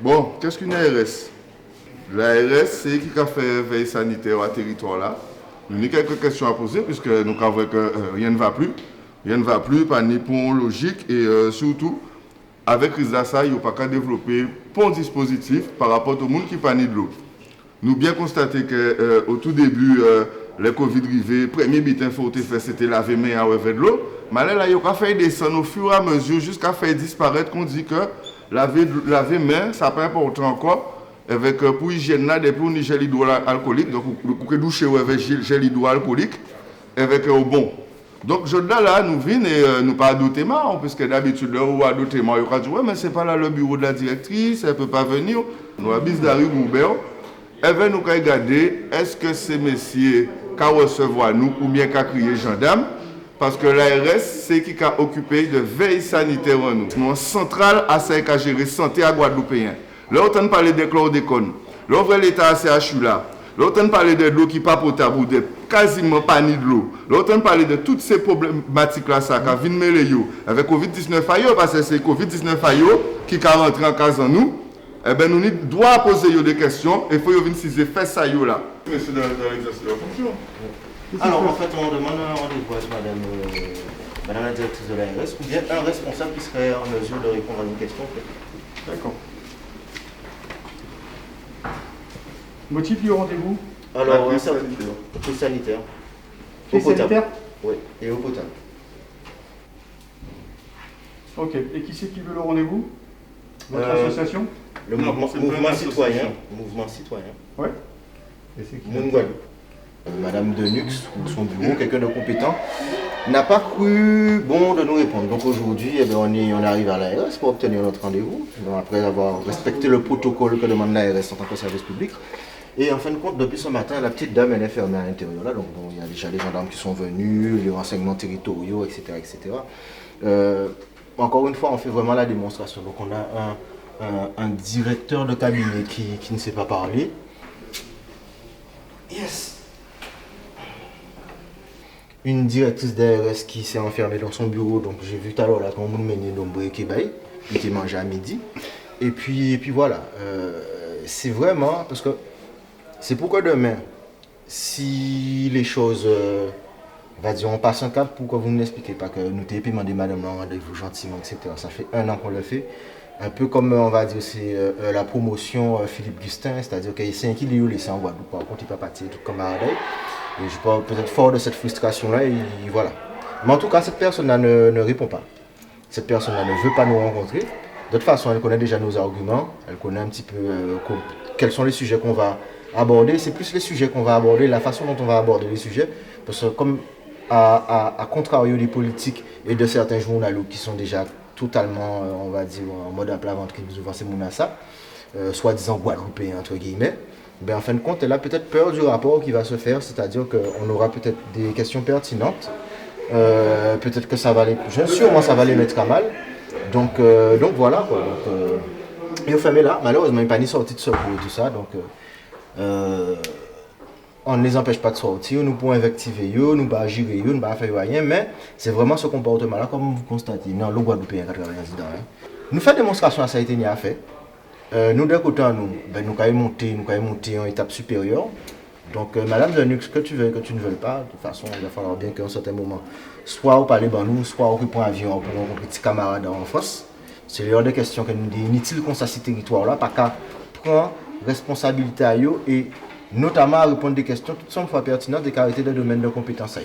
Bon, qu'est-ce qu'une ARS? L'ARS, c'est qui a fait veille sanitaire à territoire là. Nous avons quelques questions à poser puisque nous avons que rien ne va plus. Rien ne va plus, pas ni pont logique et surtout, avec RISDASA, il n'y a pas qu'à développer un dispositif par rapport au monde qui n'a pas de l'eau. Nous avons bien constaté qu'au tout début, le Covid arrivé, le premier bitin qu'il faut faire, c'était laver les mains avec de l'eau. Mais là, il y a fait descendre au fur et à mesure jusqu'à faire disparaître qu'on dit que laver les mains, ça n'est pas important encore. Avec, pour l'hygiène, pour une gel hydroalcoolique, donc vous pouvez doucher avec gel hydroalcoolique, avec au bon. Donc, je là, nous venons et nous pas adopter marre, puisque d'habitude, là où adopter marre, il dit, ouais, mais c'est pas là le bureau de la directrice, elle ne peut pas venir. Nous avons d'Harry Goubert. Elle va nous regarder, est-ce que ces messieurs qui recevoir nous ou bien qui crier gendarme? Parce que l'ARS, c'est qui a occupé de veille sanitaire en nous. Nous, centrale à ça qui a géré santé à Guadeloupéen. Là, on parle de chlordécone. Là, on l'État à CHU là. Là, on parle de l'eau qui n'est pas potable ou de quasiment pas ni de l'eau. Là, on parle de toutes ces problématiques-là, ça, qui viennent mêler avec Covid-19 ailleurs, parce que c'est Covid-19 ailleurs qui a rentré en case en nous. Eh bien, nous devons poser des questions et il faut venir si faire ça là. Monsieur dans l'exercice de la fonction. Alors, en fait, on demande un rendez-vous avec madame la directrice de l'ARS ou bien un responsable qui serait en mesure de répondre à une question. D'accord. Motif du rendez-vous? Alors, La crise sanitaire. Crise sanitaire? Oui, et eau potable. Ok. Et qui c'est qui veut le rendez-vous? Votre association? Le mouvement citoyen. Mouvement citoyen. Ouais. Monde Guadeloupe. Madame Denux, ou son bureau, quelqu'un de compétent, n'a pas cru bon de nous répondre. Donc aujourd'hui, on arrive à l'ARS pour obtenir notre rendez-vous, après avoir respecté le protocole que demande l'ARS en tant que service public. Et en fin de compte, depuis ce matin, la petite dame, elle est fermée à l'intérieur là. Donc bon, il y a déjà les gendarmes qui sont venus, les renseignements territoriaux, etc. Encore une fois, on fait vraiment la démonstration. Donc on a un directeur de cabinet qui ne sait pas parler. Yes! Une directrice d'ARS qui s'est enfermée dans son bureau. Donc j'ai vu tout à l'heure là quand on m'a mené dans le Kébaï, qui était mangé à midi. Et puis voilà. C'est vraiment parce que c'est pourquoi demain, si les choses, on passe un cap, pourquoi vous ne l'expliquez pas que nous t'avons demandé madame un rendez-vous gentiment, etc. Ça fait 1 an qu'on le fait. Un peu comme on va dire, c'est la promotion Philippe Gustin, c'est-à-dire qu'il c'est un qui l'a laissé en Guadeloupe, par contre il ne peut pas partir tout comme Ardeil. Et je parle peut-être fort de cette frustration-là, et voilà. Mais en tout cas, cette personne-là ne répond pas. Cette personne-là ne veut pas nous rencontrer. De toute façon, elle connaît déjà nos arguments, elle connaît un petit peu quels sont les sujets qu'on va aborder. C'est plus les sujets qu'on va aborder, la façon dont on va aborder les sujets. Parce que comme à contrario des politiques et de certains journaux qui sont déjà totalement, on va dire, en mode à plat ventre, qui nous ouvrent ces ça, soi-disant guadeloupéens, entre guillemets, ben, en fin de compte, elle a peut-être peur du rapport qui va se faire, c'est-à-dire qu'on aura peut-être des questions pertinentes, peut-être que ça va sûrement ça va les mettre à mal. Donc voilà quoi. Et au fait, là, malheureusement, il n'y a pas ni sorti de secours et tout ça, donc on ne les empêche pas de sortir, nous pouvons invectiver, nous ne pouvons pas agir, nous ne pouvons pas faire rien, mais c'est vraiment ce comportement-là, comme vous constatez, dans le Guadeloupéen 91 ans. Nous faisons démonstration à ça a été fait. Nous, d'un côté, nous avons monté en étape supérieure. Donc, Madame Denux, que tu veux, que tu ne veux pas, de toute façon, il va falloir bien qu'à un certain moment, soit vous parlez de nous, soit vous prenez un avion pour nos petits camarades en France. C'est l'heure de questions que nous disons, inutile qu'on s'assied territoire-là, pas qu'à prendre responsabilité à eux et notamment à répondre des questions toutes sont fois pertinentes et caractériser des domaines de compétences.